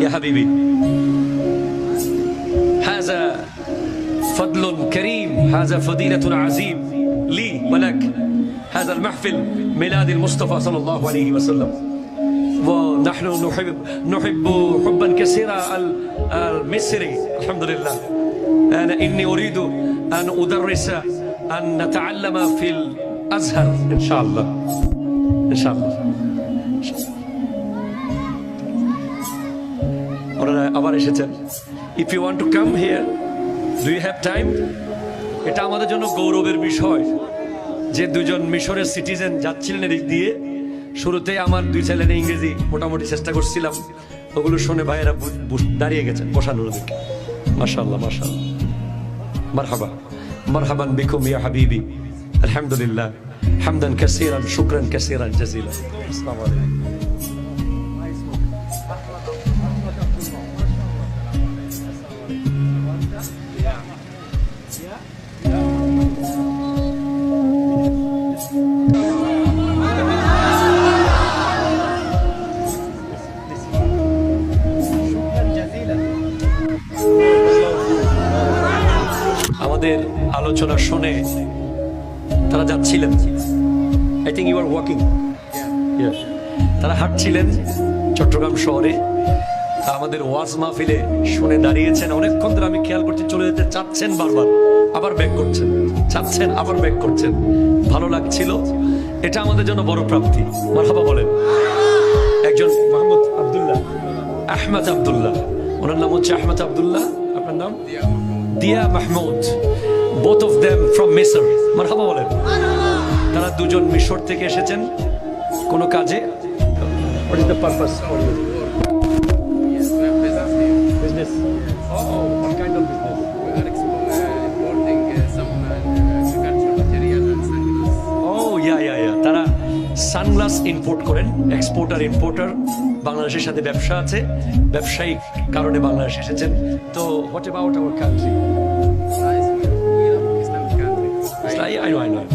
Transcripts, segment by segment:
يا حبيبي هذا فضل كريم، هذا فضيلة عظيم لي ولك. هذا المحفل ميلاد المصطفى صلى الله عليه وسلم، ونحن نحب حبا كثيرا المصري. الحمد لله. أنا إني أريد أن أدرس أن نتعلم في الأزهر إن شاء الله. إن شاء الله. আবার এসেছেন। If you want to come here, do you have time? এটা আমাদের জন্য গৌরবের বিষয় যে দুজন মিশরের সিটিজেন যাচ্ছিলেন এদিক দিয়ে। শুরুতে আমার দুই ছেলের ইংরেজি মোটামুটি চেষ্টা করছিলাম, ওগুলো শুনে ভাইয়েরা দাঁড়িয়ে গেছেন বসানোর দিকে। মাশাআল্লাহ মাশাআল্লাহ। মারহাবা মারহাবান বিকুম ইয়া হাবিবি। আলহামদুলিল্লাহ হামদান কাসীরান শুকরান কাসীরান জাযীলা। আসসালামু আলাইকুম। আমাদের আলোচনা শুনে তারা যাচ্ছিলেন। I think you are walking. তারা হাঁটছিলেন চট্টগ্রাম শহরে। আমাদের ওয়াজ মাহফিলে শুনে দাঁড়িয়েছেন। অনেকক্ষণ ধরে আমি খেয়াল করছি চলে যেতে চাচ্ছেন, বারবার আবার ব্যাক করছেন, চাচ্ছেন আবার ব্যাক করছেন। ভালো লাগছিল। এটা আমাদের জন্য বড় প্রাপ্তি। মারহাবা বলেন। একজন মাহমুদ আব্দুল্লাহ, আহমদ আব্দুল্লাহ, ওনার নাম হচ্ছে আহমদ আব্দুল্লাহ। আপনার নাম? দিয়া Mahmud. both of them from Misr. মারহাবা বলেন। তারা দুজন মিশর থেকে এসেছেন কোন কাজে। What is the purpose for you? Business. Oh, what kind of business? We are exporting some agricultural material and sunglasses. Oh, yeah. তারা সানগ্লাস ইম্পোর্ট করেন, এক্সপোর্টার ইম্পোর্টার। বাংলাদেশের সাথে ব্যবসা আছে, ব্যবসায়িক কারণে বাংলাদেশ এসেছেন। তো what about our country? Islamic country. I know.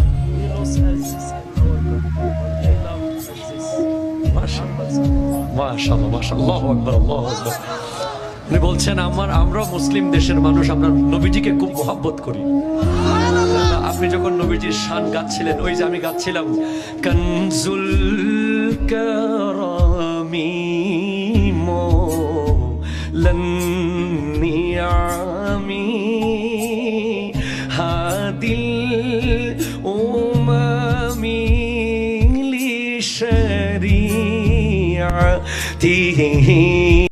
মাশাআল্লাহ আল্লাহু আকবার আল্লাহু আকবার। উনি বলছেন আমরা মুসলিম দেশের মানুষ, আমরা নবীজিকে খুব মহব্বত করি। আপনি যখন নবীজির শান গাচ্ছিলেন, ওই যে আমি গাচ্ছিলাম কানজুল কারামি মৌলান নিয়ামি হাদিল উমামি লিশরিআতিহি